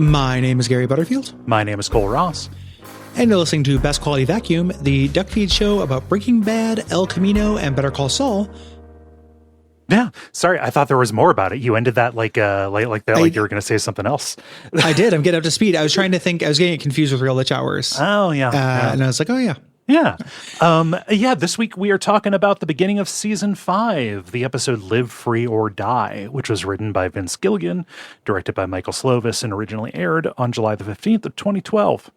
My name is Gary Butterfield. My name is Cole Ross. And you're listening to Best Quality Vacuum, the Duckfeed show about Breaking Bad, El Camino, and Better Call Saul. Yeah, sorry, I thought there was more about it. You ended that like you were going to say something else. I did. I'm getting up to speed. I was trying to think. I was getting confused with Real Lich Hours. Oh, yeah. And I was like, oh, yeah. Yeah. This week we are talking about the beginning of season 5, the episode Live Free or Die, which was written by Vince Gilligan, directed by Michael Slovis, and originally aired on July the 15th of 2012.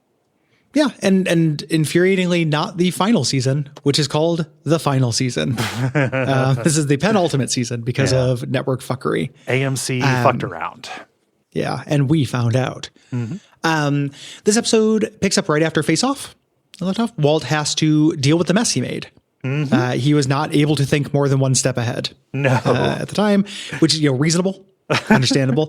Yeah, and infuriatingly not the final season, which is called the final season. This is the penultimate season because of network fuckery. AMC fucked around. Yeah, and we found out. Mm-hmm. This episode picks up right after Face Off. Walt has to deal with the mess he made. Mm-hmm. He was not able to think more than one step ahead at the time, which is reasonable, understandable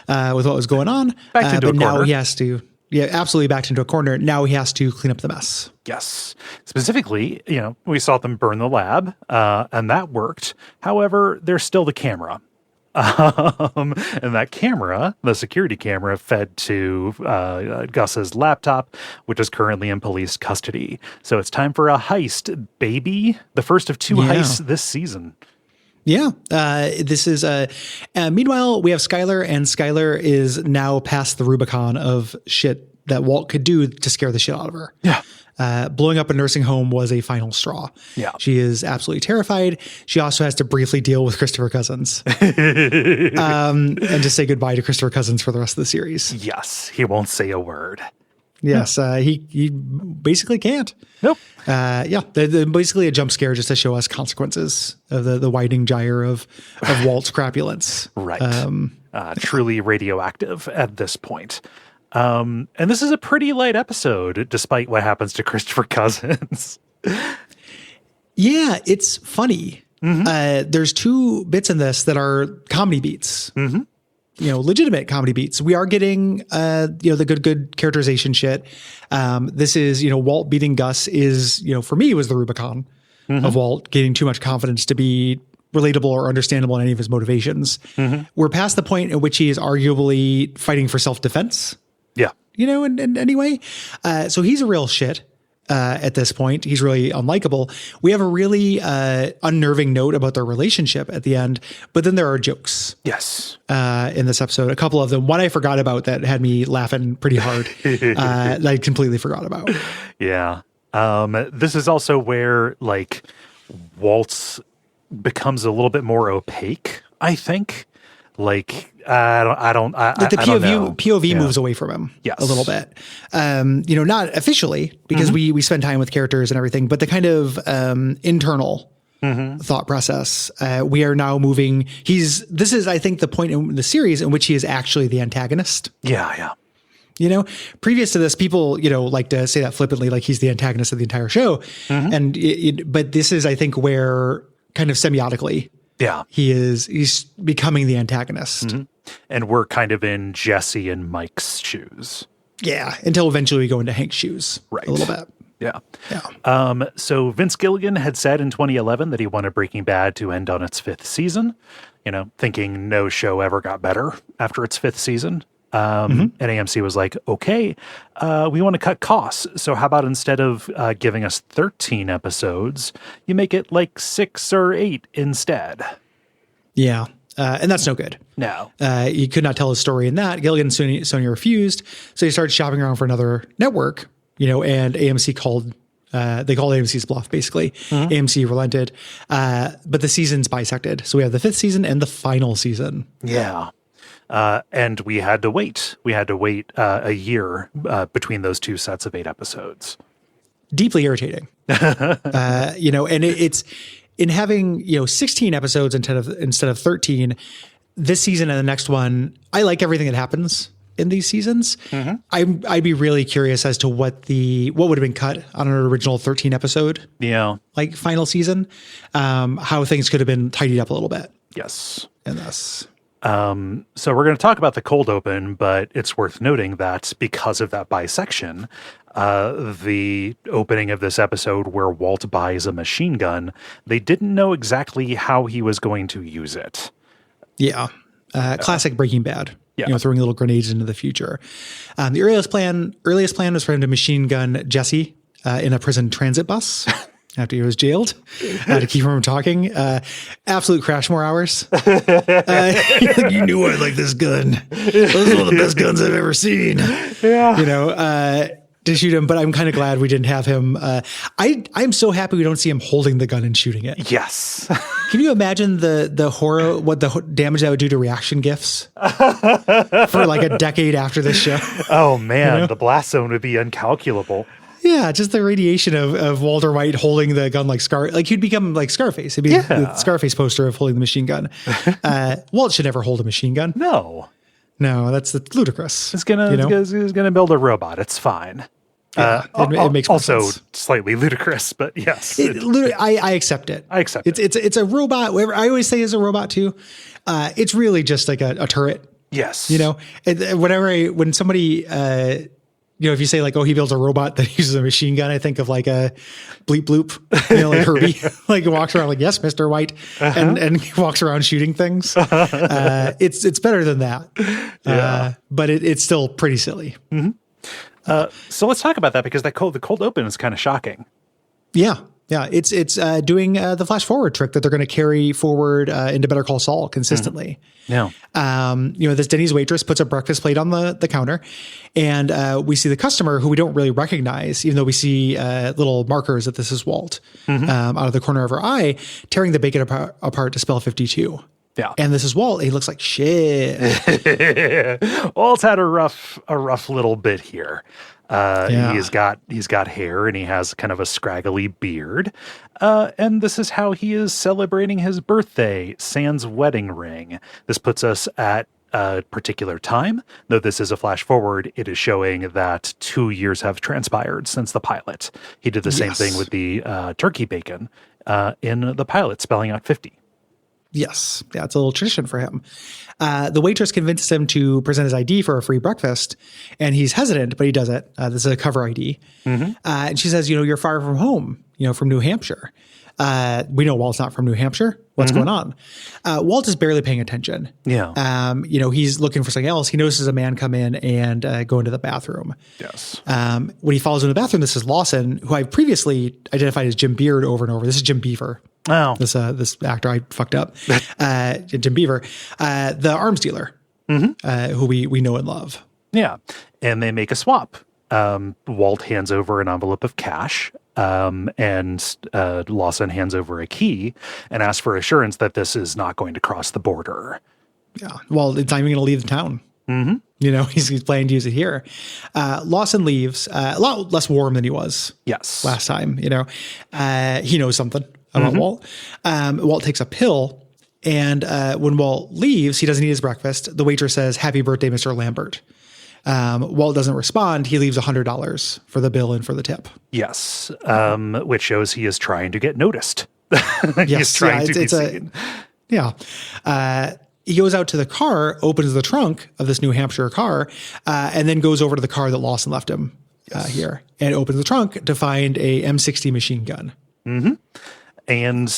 with what was going on. Backed into a corner. Now he has to. Yeah, absolutely backed into a corner. Now he has to clean up the mess. Yes. Specifically, we saw them burn the lab, and that worked. However, there's still the camera. And that camera, the security camera, fed to Gus's laptop, which is currently in police custody. So it's time for a heist, baby. The first of 2 heists this season. Yeah. This is meanwhile, we have Skylar, and Skylar is now past the Rubicon of shit that Walt could do to scare the shit out of her. Yeah. Blowing up a nursing home was a final straw. Yeah. She is absolutely terrified. She also has to briefly deal with Christopher Cousins and just say goodbye to Christopher Cousins for the rest of the series. Yes. He won't say a word. Yes. He basically can't. Nope. Basically a jump scare just to show us consequences of the widening gyre of Walt's crapulence. Right. Truly radioactive at this point. And this is a pretty light episode, despite what happens to Christopher Cousins. Yeah, it's funny. Mm-hmm. There's 2 bits in this that are comedy beats. Mm-hmm. Legitimate comedy beats. We are getting, the good characterization shit. This is, Walt beating Gus is, for me, was the Rubicon of Walt getting too much confidence to be relatable or understandable in any of his motivations. Mm-hmm. We're past the point at which he is arguably fighting for self-defense. Yeah. In any way. So he's a real shit. At this point, he's really unlikable. We have a really unnerving note about their relationship at the end, but then there are jokes. Yes. In this episode, a couple of them. One I forgot about that had me laughing pretty hard. That I completely forgot about. Yeah. This is also where Waltz becomes a little bit more opaque, I think. The POV moves away from him a little bit. Not officially because we spend time with characters and everything, but the kind of internal thought process. We are now moving. This is, I think, the point in the series in which he is actually the antagonist. Yeah, yeah. Previous to this, people, like to say that flippantly, like he's the antagonist of the entire show. Mm-hmm. But this is, I think, where kind of semiotically, he's becoming the antagonist. Mm-hmm. And we're kind of in Jesse and Mike's shoes. Yeah. Until eventually we go into Hank's shoes. Right. A little bit. Yeah. So Vince Gilligan had said in 2011 that he wanted Breaking Bad to end on its 5th season, thinking no show ever got better after its 5th season. And AMC was like, okay, we want to cut costs. So how about instead of giving us 13 episodes, you make it 6 or 8 instead? Yeah. And that's no good. No. He could not tell his story in that. Gilligan and Sony refused. So he started shopping around for another network, and AMC called AMC's bluff, basically. Mm-hmm. AMC relented. But the season's bisected. So we have the 5th season and the final season. Yeah. And we had to wait. We had to wait a year between those 2 sets of 8 episodes. Deeply irritating. And it's in having 16 episodes instead of 13. This season and the next one, I like everything that happens in these seasons. Mm-hmm. I'd be really curious as to what would have been cut on an original 13 episode. Yeah, final season. How things could have been tidied up a little bit. Yes, in this. So we're going to talk about the cold open, but it's worth noting that because of that bisection, the opening of this episode where Walt buys a machine gun, they didn't know exactly how he was going to use it. Yeah. Classic Breaking Bad. Yeah. throwing little grenades into the future. The earliest plan was for him to machine gun Jesse in a prison transit bus after he was jailed to keep him from talking. Absolute crash more hours. You knew I like this gun. This is one of the best guns I've ever seen. Yeah. To shoot him, but I'm kind of glad we didn't have him. I'm so happy we don't see him holding the gun and shooting it. Yes. Can you imagine the horror, what the damage that would do to reaction gifs for like a decade after this show? Oh man, the blast zone would be incalculable. Yeah, just the radiation of Walter White holding the gun like he'd become like Scarface. It'd be the Scarface poster of holding the machine gun. Walt should never hold a machine gun. No, that's ludicrous. He's gonna build a robot. It's fine. Yeah, it makes also sense. Slightly ludicrous, but yes, I accept it. I accept it. It's a robot. Whatever I always say is a robot too. It's really just like a turret. Yes, when somebody if you say like, oh, he builds a robot that uses a machine gun, I think of like a bleep bloop, like Herbie, like he walks around like, yes, Mr. White, and he walks around shooting things. It's better than that, but it's still pretty silly. Mm-hmm. So let's talk about that because the cold open is kind of shocking. Yeah. It's doing the flash forward trick that they're going to carry forward into Better Call Saul consistently. Yeah. This Denny's waitress puts a breakfast plate on the counter, and we see the customer who we don't really recognize, even though we see little markers that this is Walt out of the corner of her eye, tearing the bacon apart to spell 52. Yeah. And this is Walt. He looks like shit. Walt's had a rough little bit here. He's got hair and he has kind of a scraggly beard. And this is how he is celebrating his birthday, sans wedding ring. This puts us at a particular time. Though this is a flash forward, it is showing that 2 years have transpired since the pilot. He did the same thing with the turkey bacon in the pilot, spelling out 50. Yes. Yeah, it's a little tradition for him. The waitress convinces him to present his ID for a free breakfast, and he's hesitant, but he does it. This is a cover ID. And she says, you're far from home, from New Hampshire. We know Walt's not from New Hampshire. What's going on? Walt is barely paying attention. Yeah. He's looking for something else. He notices a man come in and go into the bathroom. Yes. When he follows into the bathroom, this is Lawson, who I previously identified as Jim Beard over and over. This is Jim Beaver. Oh. This actor I fucked up. Jim Beaver, the arms dealer, who we know and love. Yeah. And they make a swap. Walt hands over an envelope of cash, and Lawson hands over a key and asks for assurance that this is not going to cross the border. Yeah. Well, it's not even going to leave the town. He's planning to use it here. Lawson leaves a lot less warm than he was. Yes. Last time, he knows something about Walt. Walt takes a pill, and when Walt leaves, he doesn't eat his breakfast. The waitress says, "Happy birthday, Mr. Lambert." Walt doesn't respond. He leaves $100 for the bill and for the tip. Yes. Which shows he is trying to get noticed. He's trying to be seen. He goes out to the car, opens the trunk of this New Hampshire car, and then goes over to the car that Lawson left him here, and opens the trunk to find a M60 machine gun. And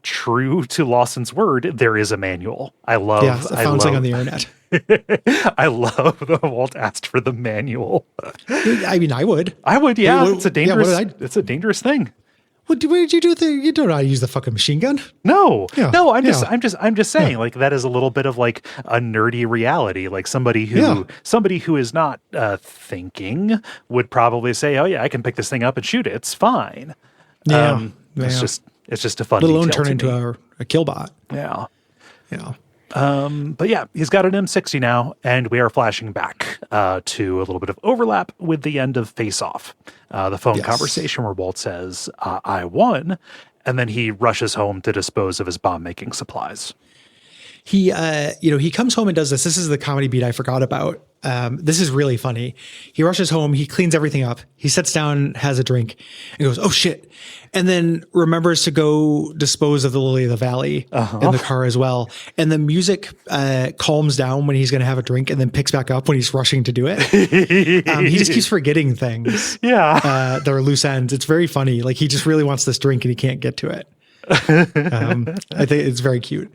true to Lawson's word, there is a manual. I found something on the internet. I love that Walt asked for the manual. I mean, I would. Yeah. It's a dangerous thing. What did you do? You don't know how to use the fucking machine gun. No. I'm just saying, like, that is a little bit of like a nerdy reality. Like somebody who is not thinking would probably say, "Oh yeah, I can pick this thing up and shoot it. It's fine." Yeah. It's just a fun little detail turn into a kill bot. Yeah. But yeah, he's got an M60 now, and we are flashing back to a little bit of overlap with the end of Face Off, the phone conversation where Walt says, "I won," and then he rushes home to dispose of his bomb-making supplies. He comes home and does this. This is the comedy beat I forgot about. This is really funny. He rushes home. He cleans everything up. He sits down, has a drink, and goes, "Oh shit!" And then remembers to go dispose of the Lily of the Valley in the car as well. And the music calms down when he's going to have a drink, and then picks back up when he's rushing to do it. He just keeps forgetting things. Yeah, that are loose ends. It's very funny. Like he just really wants this drink and he can't get to it. I think it's very cute.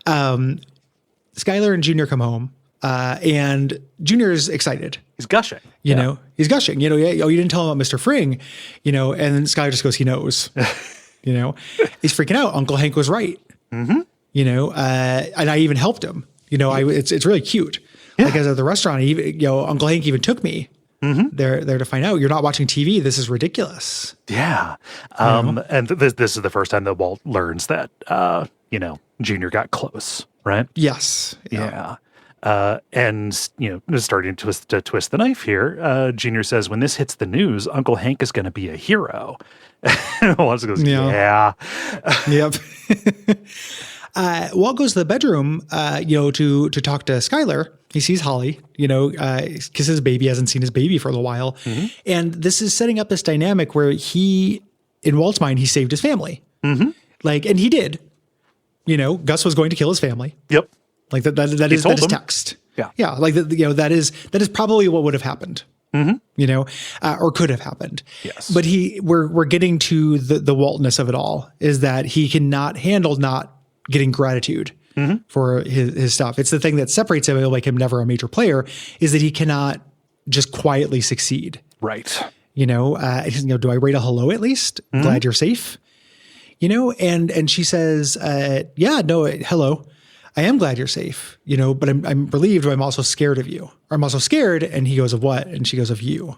Skylar and Junior come home. And Junior's excited. He's gushing. You know, he's gushing. You know, oh, you didn't tell him about Mr. Fring, you know, and then Skylar just goes, he knows. You know, he's freaking out. Uncle Hank was right. You know, and I even helped him. You know, it's really cute. Like as at the restaurant, even, you know, Uncle Hank even took me there to find out you're not watching TV. This is ridiculous. Yeah. And this is the first time that Walt learns that, you know, Junior got close, right? Yes. Yeah. And, you know, starting to twist the knife here, Junior says, when this hits the news, Uncle Hank is going to be a hero. Walt goes, yeah. Yep. Walt goes to the bedroom, you know, to talk to Skylar. He sees Holly, you know, because his baby hasn't seen his baby for a little while. And this is setting up this dynamic where in Walt's mind, he saved his family. Like, and he did. You know, Gus was going to kill his family. Yep. Like that is text. Yeah. Yeah. Like, you know, that is probably what would have happened. You know, or could have happened. Yes. But we're getting to the Waltness of it all, is that he cannot handle not getting gratitude for his stuff. It's the thing that separates him, like him never a major player, is that he cannot just quietly succeed. Right. You know, do I rate a hello at least? Glad you're safe. You know, and she says, hello. I am glad you're safe, you know, but I'm relieved, but I'm also scared of you. Or I'm also scared. And he goes, of what? And she goes, of you.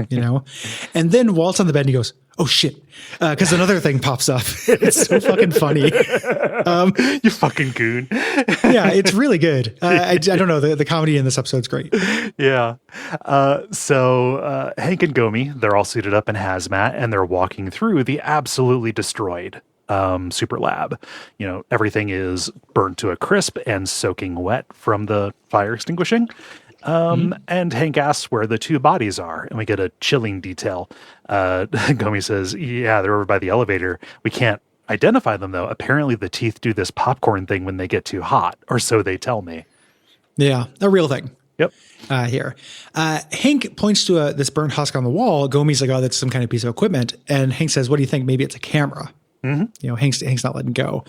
You know? And then Walt's on the bed and he goes, oh shit. Because another thing pops up. It's so fucking funny. You fucking goon. Yeah, it's really good. I don't know. The comedy in this episode's great. Yeah. So Hank and Gomi, they're all suited up in hazmat and they're walking through the absolutely destroyed super lab. You know, everything is burnt to a crisp and soaking wet from the fire extinguishing. And Hank asks where the two bodies are, and we get a chilling detail. Gomi says, yeah, they're over by the elevator. We can't identify them, though. Apparently the teeth do this popcorn thing when they get too hot, or so they tell me. Yeah, a real thing. Yep. Here. Hank points to this burnt husk on the wall. Gomi's like, oh, that's some kind of piece of equipment. And Hank says, what do you think? Maybe it's a camera. You know, Hank's not letting go.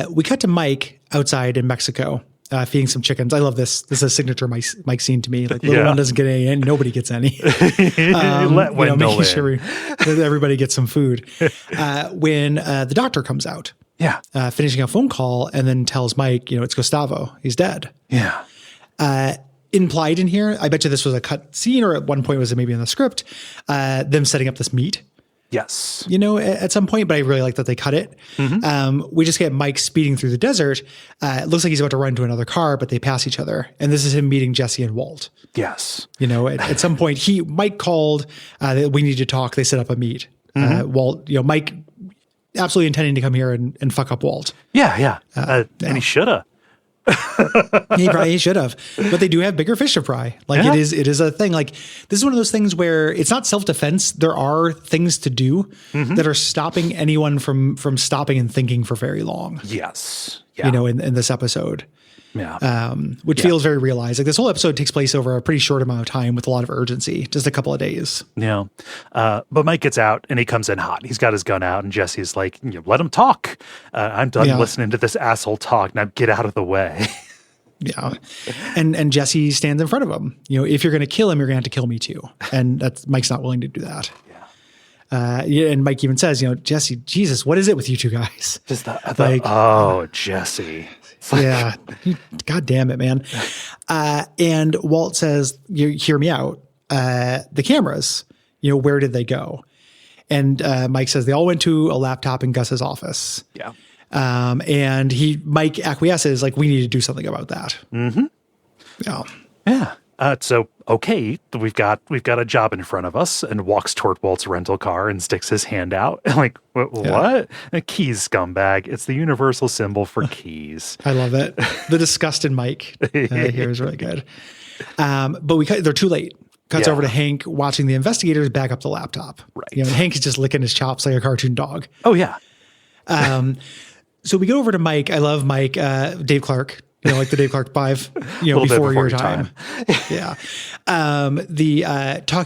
We cut to Mike outside in Mexico, feeding some chickens. I love this. This is a signature Mike scene to me. Like, little one doesn't get any, and nobody gets any. Let Wendell making sure that everybody gets some food. When the doctor comes out, finishing a phone call, and then tells Mike, you know, it's Gustavo. He's dead. Yeah. Implied in here, I bet you this was a cut scene, or at one point was it maybe in the script, them setting up this meet. Yes. You know, at some point, but I really like that they cut it. We just get Mike speeding through the desert. It looks like he's about to run into another car, but they pass each other. And this is him meeting Jesse and Walt. Yes. You know, at some point, Mike called, that we need to talk. They set up a meet. Walt, you know, Mike absolutely intending to come here and fuck up Walt. Yeah. And he should have. He should have, but they do have bigger fish to fry. Like it is a thing. Like this is one of those things where it's not self-defense. There are things to do that are stopping anyone from stopping and thinking for very long. Yes. Yeah. You know, in this episode. Yeah. Which feels very realized. Like this whole episode takes place over a pretty short amount of time with a lot of urgency, just a couple of days. Yeah. But Mike gets out and he comes in hot. He's got his gun out and Jesse's like, let him talk. I'm done listening to this asshole talk. Now get out of the way. Yeah. And Jesse stands in front of him. You know, if you're going to kill him, you're going to have to kill me too. And Mike's not willing to do that. And Mike even says, you know, Jesse, Jesus, what is it with you two guys? Just Jesse. Yeah. God damn it, man. And Walt says, you hear me out. The cameras, you know, where did they go? And Mike says they all went to a laptop in Gus's office. Yeah. And Mike acquiesces, like, we need to do something about that. Yeah. Yeah. So, okay, we've got a job in front of us, and walks toward Walt's rental car and sticks his hand out. Like, what? A keys, scumbag. It's the universal symbol for keys. I love it. The disgust in Mike here is really good. But they're too late. Cuts over to Hank watching the investigators back up the laptop. Right. You know, Hank is just licking his chops like a cartoon dog. Oh, yeah. So we go over to Mike. I love Mike, Dave Clark. like the Dave Clark 5, before your time. Yeah.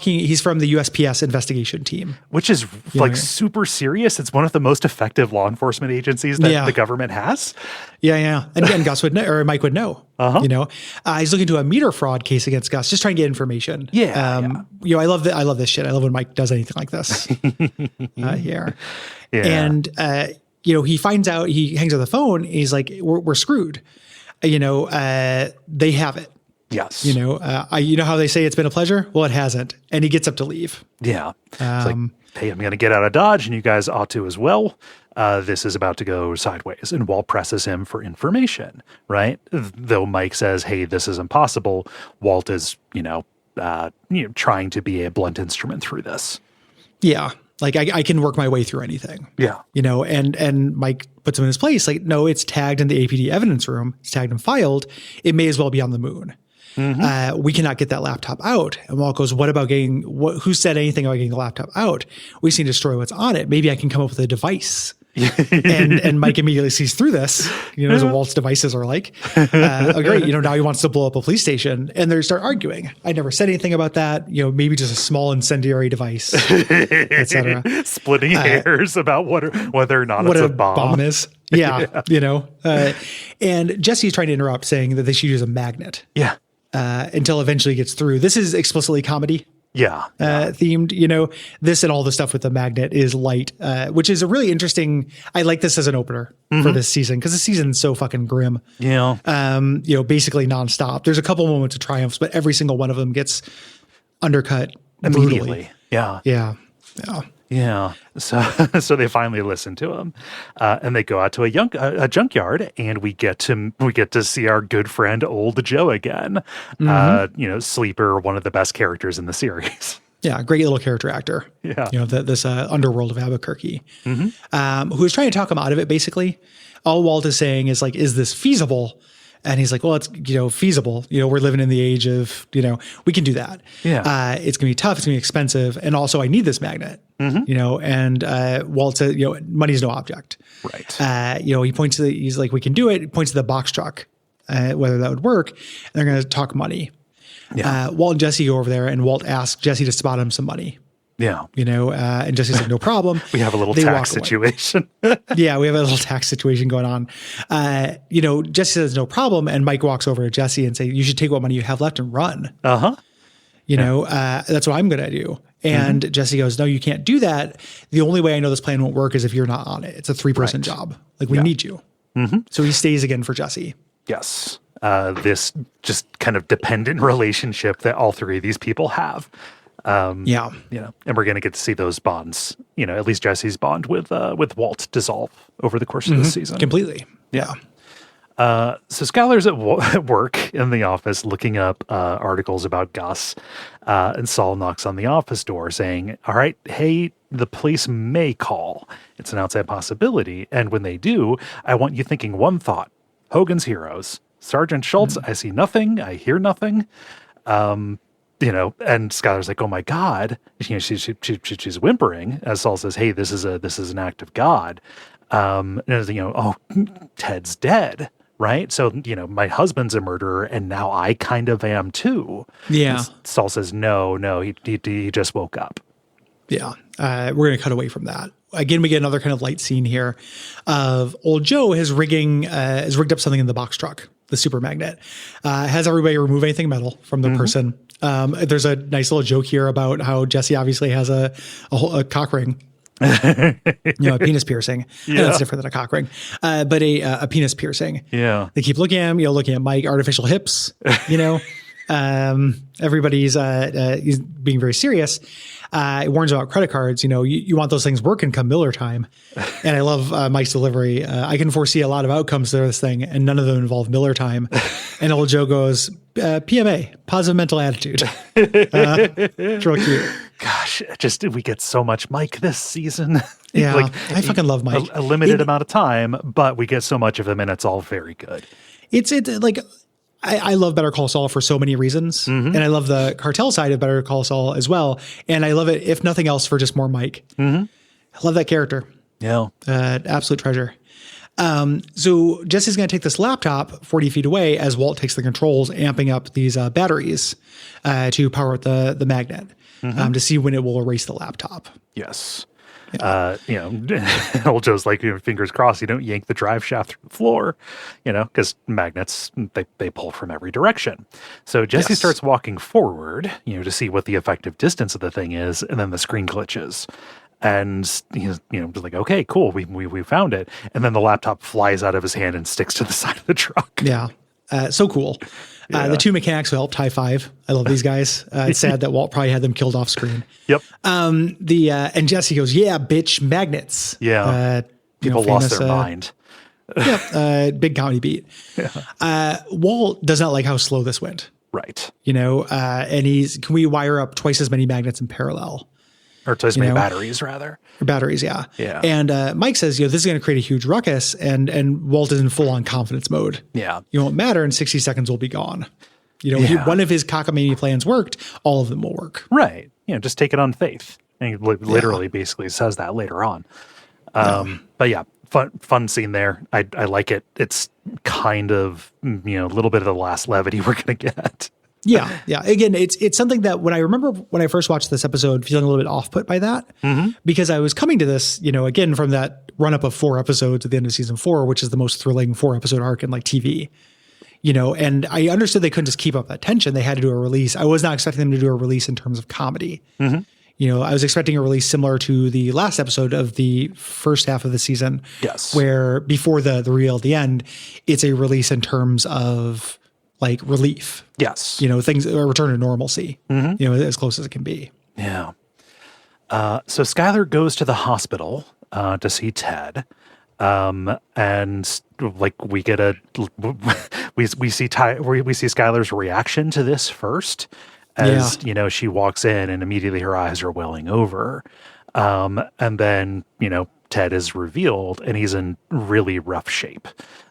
He's from the USPS investigation team, which is super serious. It's one of the most effective law enforcement agencies that the government has. Yeah. And Gus would know, or Mike would know. He's looking into a meter fraud case against Gus, just trying to get information. I love this shit. I love when Mike does anything like this here. Yeah. And, he finds out, he hangs on the phone. And he's like, we're screwed. They have it. Yes. How they say it's been a pleasure? Well, it hasn't. And he gets up to leave. Yeah. It's like, hey, I'm going to get out of Dodge and you guys ought to as well. This is about to go sideways. And Walt presses him for information, right? Though Mike says, hey, this is impossible. Walt is, trying to be a blunt instrument through this. Yeah. Like I can work my way through anything. Yeah. And Mike puts him in his place. Like, no, it's tagged in the APD evidence room. It's tagged and filed. It may as well be on the moon. We cannot get that laptop out. And Walt goes, what about who said anything about getting the laptop out? We just need to destroy what's on it. Maybe I can come up with a device. and Mike immediately sees through this, as what Walt's devices are like. Great. Now he wants to blow up a police station and they start arguing. I never said anything about that. Maybe just a small incendiary device, etc. Splitting hairs about whether or not it's a bomb is. Yeah. And Jesse's trying to interrupt, saying that they should use a magnet. Yeah. Until eventually gets through. This is explicitly comedy. Themed, this and all the stuff with the magnet is light, which is a really interesting, I like this as an opener for this season because the season's so fucking grim. Yeah. Basically nonstop. There's a couple moments of triumphs, but every single one of them gets undercut immediately. Yeah. So they finally listen to him, and they go out to a junkyard, and we get to see our good friend Old Joe again. Sleeper, one of the best characters in the series. Yeah, great little character actor. Yeah, this underworld of Albuquerque, who is trying to talk him out of it. Basically, all Walt is saying is like, "Is this feasible?" And he's like, well, it's, feasible. We're living in the age of, we can do that. Yeah. It's going to be tough. It's going to be expensive. And also I need this magnet, and Walt said, money's no object. Right. He points to he's like, we can do it. He points to the box truck, whether that would work. And they're going to talk money. Yeah. Walt and Jesse go over there and Walt asks Jesse to spot him some money. Yeah. And Jesse's like, no problem. We have a little tax situation. Yeah, we have a little tax situation going on. Jesse says no problem. And Mike walks over to Jesse and say, you should take what money you have left and run. That's what I'm going to do. And Jesse goes, no, you can't do that. The only way I know this plan won't work is if you're not on it. It's a 3-person job. Like we need you. So he stays again for Jesse. Yes. This just kind of dependent relationship that all three of these people have. And we're going to get to see those bonds, at least Jesse's bond with Walt dissolve over the course of this season. Completely. Yeah. So Skylar's at work in the office looking up articles about Gus, and Saul knocks on the office door saying, all right, hey, the police may call. It's an outside possibility. And when they do, I want you thinking one thought, Hogan's Heroes. Sergeant Schultz, I see nothing. I hear nothing. And Skylar's like, oh my God, she's whimpering as Saul says, hey, this is an act of God. Ted's dead, right? So, my husband's a murderer and now I kind of am too. Yeah. And Saul says, no, he just woke up. Yeah. We're going to cut away from that. Again, we get another kind of light scene here of Old Joe has rigged up something in the box truck, the super magnet, has everybody remove anything metal from the person. There's a nice little joke here about how Jesse obviously has a cock ring, a penis piercing. Yeah. That's different than a cock ring, but a penis piercing. Yeah. They keep looking at him, looking at Mike, artificial hips, everybody's he's being very serious. It warns about credit cards. You want those things working come Miller time. And I love Mike's delivery. I can foresee a lot of outcomes to this thing, and none of them involve Miller time. And Old Joe goes, PMA, positive mental attitude. It's real cute. Gosh, we get so much Mike this season. Yeah, I fucking love Mike. A limited amount of time, but we get so much of him, and it's all very good. I love Better Call Saul for so many reasons. And I love the cartel side of Better Call Saul as well. And I love it, if nothing else, for just more Mike. I love that character. Yeah. Absolute treasure. So Jesse's going to take this laptop 40 feet away as Walt takes the controls, amping up these batteries to power up the magnet to see when it will erase the laptop. Yes. Old Joe's like, fingers crossed, you don't yank the drive shaft through the floor, because magnets, they pull from every direction. So Jesse starts walking forward, to see what the effective distance of the thing is, and then the screen glitches. And he's, like, okay, cool, we found it. And then the laptop flies out of his hand and sticks to the side of the truck. Yeah. So cool. The two mechanics who helped, high five. I love these guys. It's sad that Walt probably had them killed off screen. Yep. And Jesse goes, yeah, bitch, magnets. Yeah. People lost their mind. Big comedy beat. Yeah. Walt does not like how slow this went. Right. And can we wire up twice as many magnets in parallel? Or twice as many batteries, rather. Batteries, yeah. Yeah. And Mike says, this is going to create a huge ruckus, and Walt is in full-on confidence mode. Yeah. It won't matter, in 60 seconds we'll be gone. One of his cockamamie plans worked, all of them will work. Right. Just take it on faith. And he literally basically says that later on. But yeah, fun scene there. I like it. It's kind of, a little bit of the last levity we're going to get. Yeah. Again, it's something that when I first watched this episode, feeling a little bit off put by that, because I was coming to this, again, from that run up of 4 episodes at the end of season 4, which is the most thrilling 4-episode arc in TV, and I understood they couldn't just keep up that tension. They had to do a release. I was not expecting them to do a release in terms of comedy. I was expecting a release similar to the last episode of the first half of the season. Yes. Where before the reveal at the end, it's a release in terms of like relief. Yes. Things, a return to normalcy, as close as it can be. Yeah. So Skylar goes to the hospital to see Ted. And like we get we see Skylar's reaction to this first as, she walks in and immediately her eyes are welling over. And then, Ted is revealed and he's in really rough shape.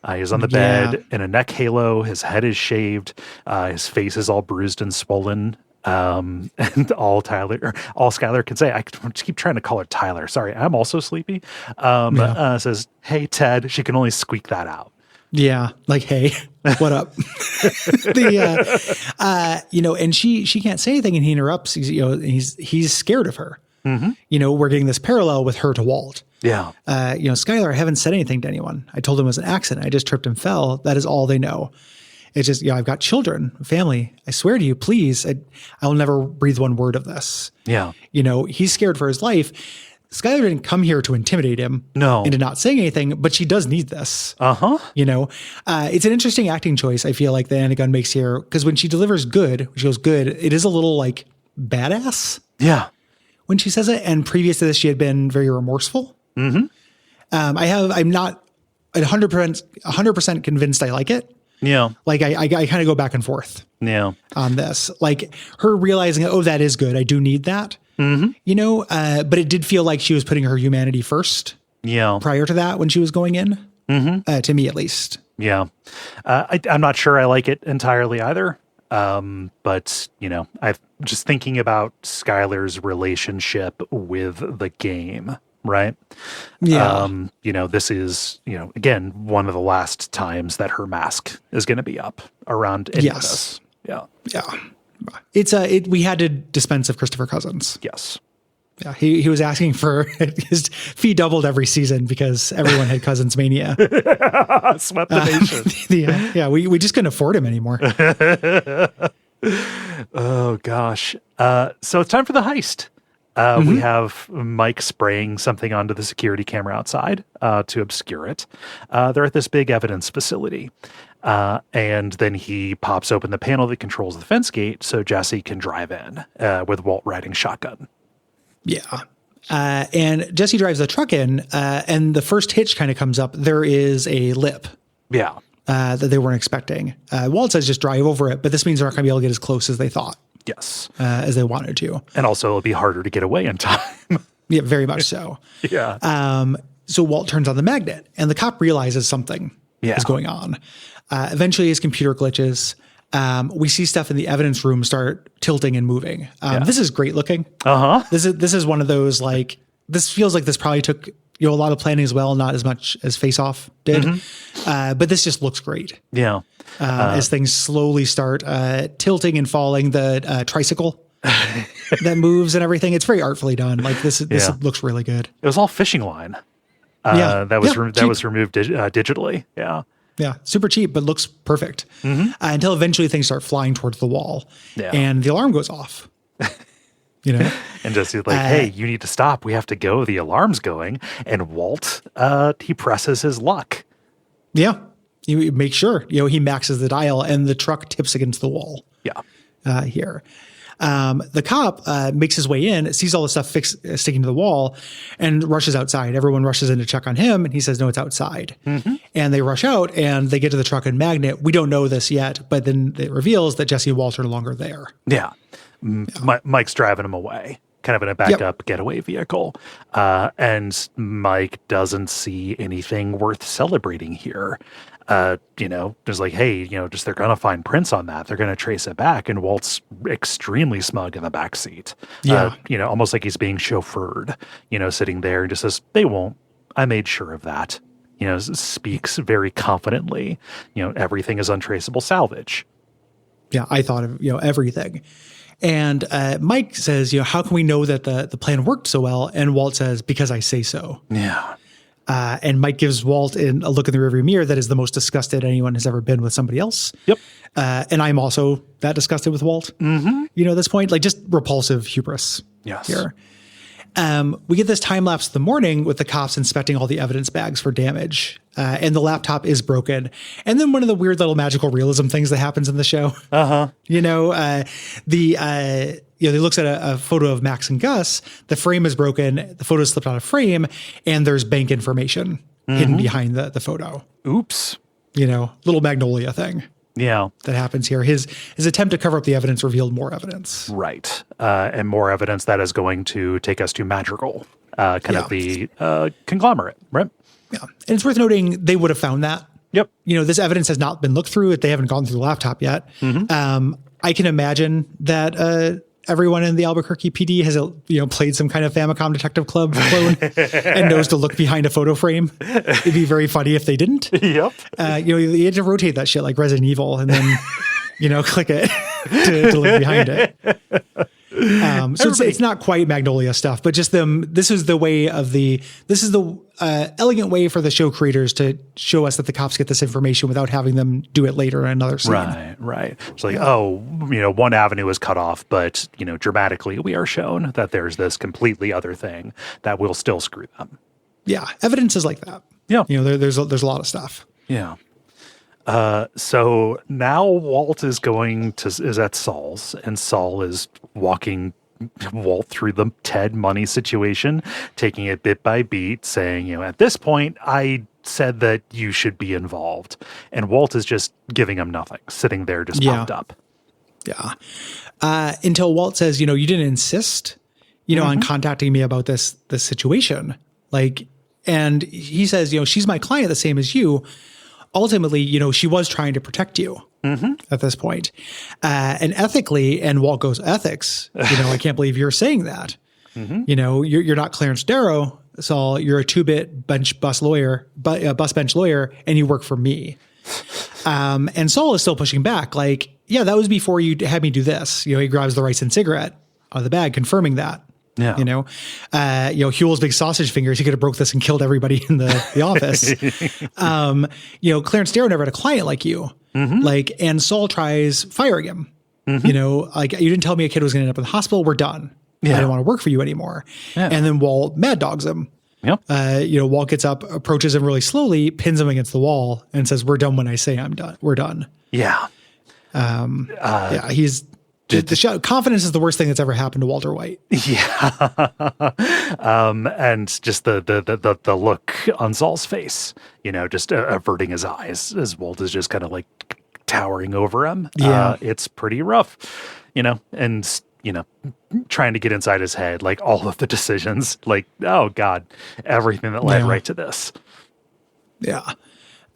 He's on the bed in a neck halo. His head is shaved. His face is all bruised and swollen. And all Skylar can say, I keep trying to call her Tyler. Sorry, I'm also sleepy. Says, hey, Ted. She can only squeak that out. Yeah. Like, hey, what up? And she can't say anything and he interrupts. He's scared of her. We're getting this parallel with her to Walt. Yeah. Skylar, I haven't said anything to anyone. I told them it was an accident. I just tripped and fell. That is all they know. It's just, I've got children, family. I swear to you, please, I will never breathe one word of this. Yeah. He's scared for his life. Skylar didn't come here to intimidate him. No. Into not saying anything, but she does need this. It's an interesting acting choice, I feel like, that Anna Gunn makes here. Because when she delivers good, when she goes good, it is a little like badass. Yeah. When she says it. And previous to this, she had been very remorseful. I'm not 100% convinced I like it. Yeah. Like I kind of go back and forth. Yeah. On this, like her realizing, that is good. I do need that. But it did feel like she was putting her humanity first. Yeah. Prior to that, when she was going in, to me at least. Yeah. I'm not sure I like it entirely either. But I'm just thinking about Skylar's relationship with the game. Right. Yeah. This is, again, one of the last times that her mask is going to be up around any of this. Yeah. Yeah. It's we had to dispense of Christopher Cousins. Yes. Yeah. He was asking for his fee doubled every season because everyone had Cousins mania. Swept the nation. Yeah. We just couldn't afford him anymore. Oh gosh. So it's time for the heist. We have Mike spraying something onto the security camera outside to obscure it. They're at this big evidence facility. And then he pops open the panel that controls the fence gate so Jesse can drive in with Walt riding shotgun. Yeah. And Jesse drives the truck in, and the first hitch kind of comes up. There is a lip. Yeah. That they weren't expecting. Walt says just drive over it, but this means they're not going to be able to get as close as they thought. Yes. As they wanted to. And also it'll be harder to get away in time. Yeah, very much so. Yeah. So Walt turns on the magnet and the cop realizes something is going on. Eventually his computer glitches. We see stuff in the evidence room start tilting and moving. This is great looking. Uh-huh. This is one of those, like, this feels like this probably took a lot of planning as well, not as much as Face Off did. But this just looks great. Yeah. As things slowly start tilting and falling, the tricycle that moves and everything. It's very artfully done. Like this looks really good. It was all fishing line. That was removed digitally. Yeah. Yeah. Super cheap, but looks perfect. Until eventually things start flying towards the wall and the alarm goes off. And Jesse's like, hey, you need to stop. We have to go. The alarm's going. And Walt, he presses his luck. Yeah. You make sure, he maxes the dial and the truck tips against the wall. Yeah. Here. The cop makes his way in, sees all the stuff sticking to the wall, and rushes outside. Everyone rushes in to check on him, and he says, no, it's outside. And they rush out, and they get to the truck and Magnet. We don't know this yet, but then it reveals that Jesse and Walt are no longer there. Yeah. Mike's driving him away, kind of in a backup getaway vehicle. And Mike doesn't see anything worth celebrating here. Just like, hey, just they're going to find prints on that. They're going to trace it back. And Walt's extremely smug in the back seat. Almost like he's being chauffeured, sitting there and just says, they won't. I made sure of that. Speaks very confidently. Everything is untraceable salvage. Yeah, I thought of, everything. And Mike says, how can we know that the plan worked so well? And Walt says, because I say so. Yeah. And Mike gives Walt a look in the rearview mirror that is the most disgusted anyone has ever been with somebody else. Yep. And I'm also that disgusted with Walt. At this point, like just repulsive hubris. Yes. Here. We get this time lapse of the morning with the cops inspecting all the evidence bags for damage. And the laptop is broken. And then one of the weird little magical realism things that happens in the show. They looks at a photo of Max and Gus. The frame is broken. The photo slipped out of frame, and there's bank information hidden behind the photo. Oops. Little Magnolia thing. Yeah. That happens here. His attempt to cover up the evidence revealed more evidence. Right. And more evidence that is going to take us to Madrigal, of the conglomerate, right? Yeah. And it's worth noting they would have found that. Yep. This evidence has not been looked through. They haven't gone through the laptop yet. I can imagine that everyone in the Albuquerque PD has played some kind of Famicom Detective Club clone and knows to look behind a photo frame. It'd be very funny if they didn't. Yep. You had to rotate that shit like Resident Evil and then, click it to look behind it. So it's not quite Magnolia stuff, but just this is the elegant way for the show creators to show us that the cops get this information without having them do it later in another scene. Right. It's like, one avenue is cut off, but, dramatically we are shown that there's this completely other thing that will still screw them. Yeah. Evidence is like that. Yeah. There's a lot of stuff. Yeah. So now Walt is at Saul's, and Saul is walking Walt through the Ted money situation, taking it bit by bit, saying, at this point, I said that you should be involved. And Walt is just giving him nothing, sitting there just pumped up. Yeah. Until Walt says, you didn't insist, on contacting me about this situation. And he says, she's my client the same as you. Ultimately, she was trying to protect you at this point. And ethically, and Walt goes, ethics, I can't believe you're saying that. You're not Clarence Darrow, Saul, you're a 2-bit bus bench lawyer, and you work for me. And Saul is still pushing back. That was before you had me do this. He grabs the Rice and cigarette out of the bag, confirming that. Yeah. Huel's big sausage fingers, he could have broke this and killed everybody in the office. Clarence Darrow never had a client like you. And Saul tries firing him. You didn't tell me a kid was going to end up in the hospital. We're done. I don't want to work for you anymore. Yeah. And then Walt mad dogs him. Yep. Walt gets up, approaches him really slowly, pins him against the wall, and says, "We're done when I say I'm done. We're done." Yeah. He's confidence is the worst thing that's ever happened to Walter White. Yeah. And just the look on Saul's face, just averting his eyes as Walt is just kind of towering over him. Yeah. It's pretty rough, and, trying to get inside his head, all of the decisions, oh God, everything that led right to this. Yeah.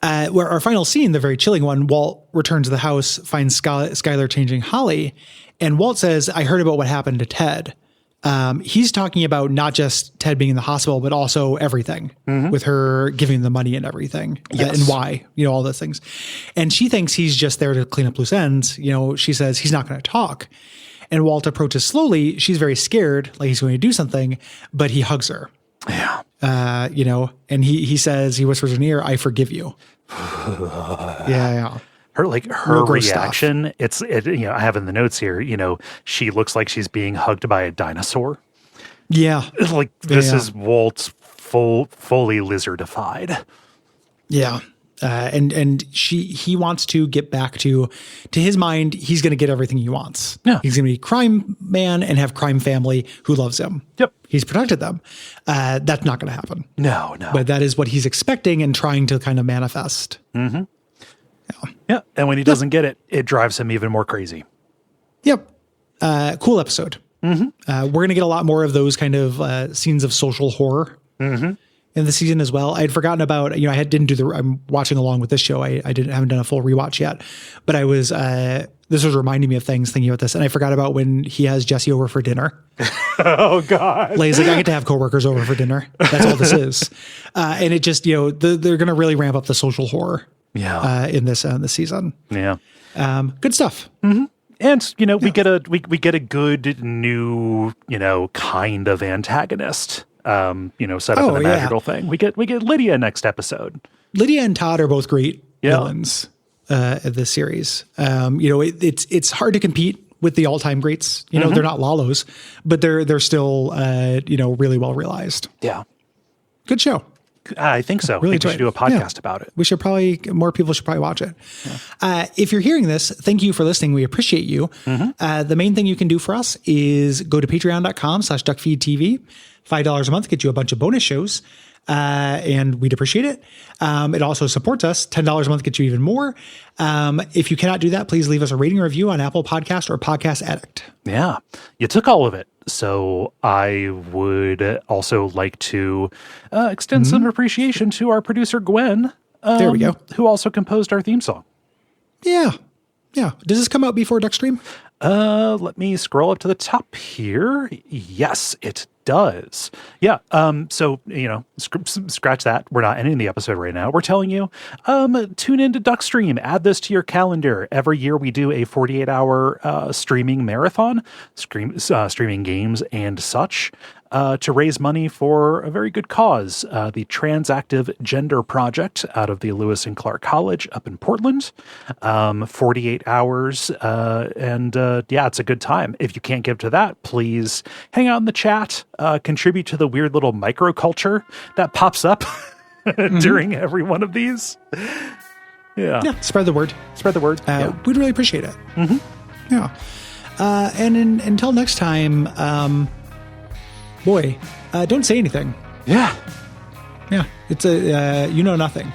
Where our final scene, the very chilling one, Walt returns to the house, finds Skylar changing Holly, and Walt says, "I heard about what happened to Ted." he's talking about not just Ted being in the hospital, but also everything with her giving the money and everything and why, all those things. And she thinks he's just there to clean up loose ends. She says he's not going to talk. And Walt approaches slowly. She's very scared, like he's going to do something, but he hugs her. Yeah. And he says, he whispers in her ear, "I forgive you." Yeah. Her reaction, I have in the notes here, she looks like she's being hugged by a dinosaur. Yeah. Like this is Walt's fully lizardified. Yeah. And he wants to get back to his mind, he's going to get everything he wants. Yeah. He's going to be crime man and have crime family who loves him. Yep. He's protected them. That's not going to happen. No. But that is what he's expecting and trying to kind of manifest. Mm-hmm. Yeah. And when he doesn't get it, it drives him even more crazy. Yep. Cool episode. Mm-hmm. We're going to get a lot more of those kind of scenes of social horror. Mm-hmm. In the season as well. I had forgotten about, I'm watching along with this show. I haven't done a full rewatch yet, but I was, this was reminding me of things thinking about this. And I forgot about when he has Jesse over for dinner. Oh God. Like, he's like, I get to have coworkers over for dinner. That's all this is. And it just, they're going to really ramp up the social horror. Yeah. In this season. Yeah. Good stuff. Mm-hmm. And, we get a good new, kind of antagonist. Set up in the magical thing. We get Lydia next episode. Lydia and Todd are both great villains of this series. It's hard to compete with the all-time greats. They're not Lalos, but they're still really well realized. Yeah. Good show. I think so. Really, I think we should do a podcast about it. More people should probably watch it. Yeah. If you're hearing this, thank you for listening. We appreciate you. Mm-hmm. The main thing you can do for us is go to patreon.com/Duckfeed.tv. $5 a month gets you a bunch of bonus shows. And we'd appreciate it. It also supports us. $10 a month gets you even more. If you cannot do that, please leave us a rating or review on Apple Podcast or Podcast Addict. Yeah. You took all of it. So I would also like to extend some appreciation to our producer, Gwen. There we go. Who also composed our theme song. Yeah. Yeah. Does this come out before Duckstream? Let me scroll up to the top here. Yes, it does. Yeah. So, scratch that. We're not ending the episode right now. We're telling you, tune into Duckstream. Add this to your calendar. Every year we do a 48-hour streaming marathon, streaming games and such, to raise money for a very good cause. The Transactive Gender Project out of the Lewis and Clark College up in Portland. 48 hours. It's a good time. If you can't give to that, please hang out in the chat, contribute to the weird little microculture that pops up during every one of these. Yeah. Spread the word. We'd really appreciate it. Mm-hmm. Yeah. Until next time, don't say anything. Yeah. Yeah. It's nothing.